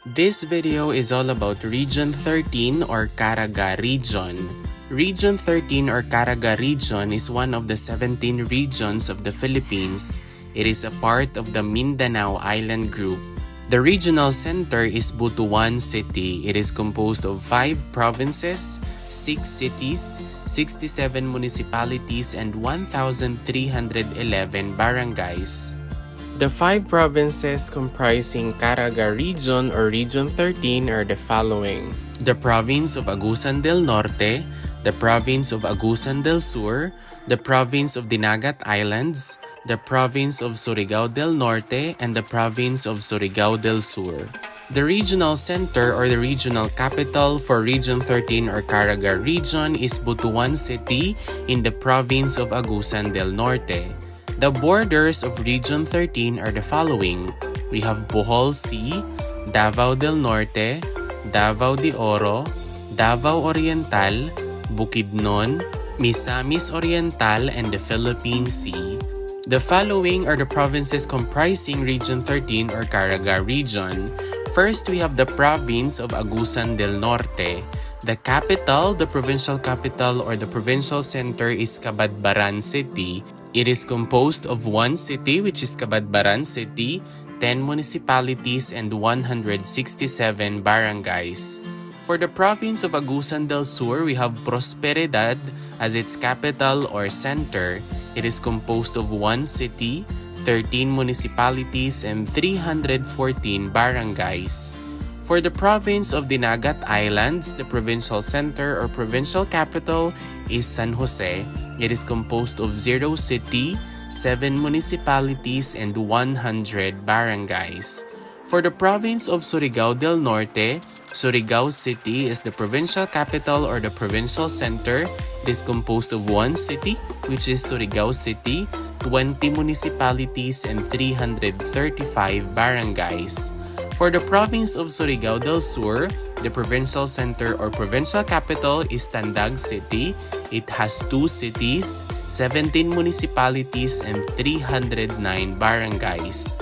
This video is all about Region XIII or Caraga Region. Region XIII or Caraga Region is one of the 17 regions of the Philippines. It is a part of the Mindanao Island Group. The regional center is Butuan City. It is composed of 5 provinces, 6 cities, 67 municipalities, and 1,311 barangays. The 5 provinces comprising Caraga Region or Region XIII are the following: the province of Agusan del Norte, the province of Agusan del Sur, the province of Dinagat Islands, the province of Surigao del Norte, and the province of Surigao del Sur. The regional center or the regional capital for Region XIII or Caraga Region is Butuan City in the province of Agusan del Norte. The borders of Region XIII are the following: we have Bohol Sea, Davao del Norte, Davao de Oro, Davao Oriental, Bukidnon, Misamis Oriental, and the Philippine Sea. The following are the provinces comprising Region XIII or Caraga Region. First, we have the province of Agusan del Norte. The capital, the provincial capital or the provincial center is Cabadbaran City. It is composed of 1 city, which is Cabadbaran City, 10 municipalities, and 167 barangays. For the province of Agusan del Sur, we have Prosperidad as its capital or center. It is composed of 1 city, 13 municipalities, and 314 barangays. For the province of Dinagat Islands, the provincial center or provincial capital is San Jose. It is composed of 0 city, 7 municipalities, and 100 barangays. For the province of Surigao del Norte, Surigao City is the provincial capital or the provincial center. It is composed of 1 city, which is Surigao City, 20 municipalities, and 335 barangays. For the province of Surigao del Sur, the provincial center or provincial capital is Tandag City. It has 2 cities, 17 municipalities, and 309 barangays.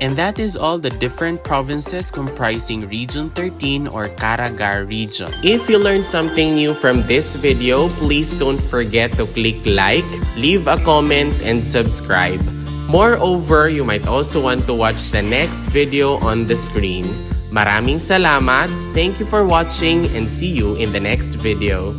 And that is all the different provinces comprising Region XIII or Caraga Region. If you learned something new from this video, please don't forget to click like, leave a comment, and subscribe. Moreover, you might also want to watch the next video on the screen. Maraming salamat, thank you for watching, and see you in the next video.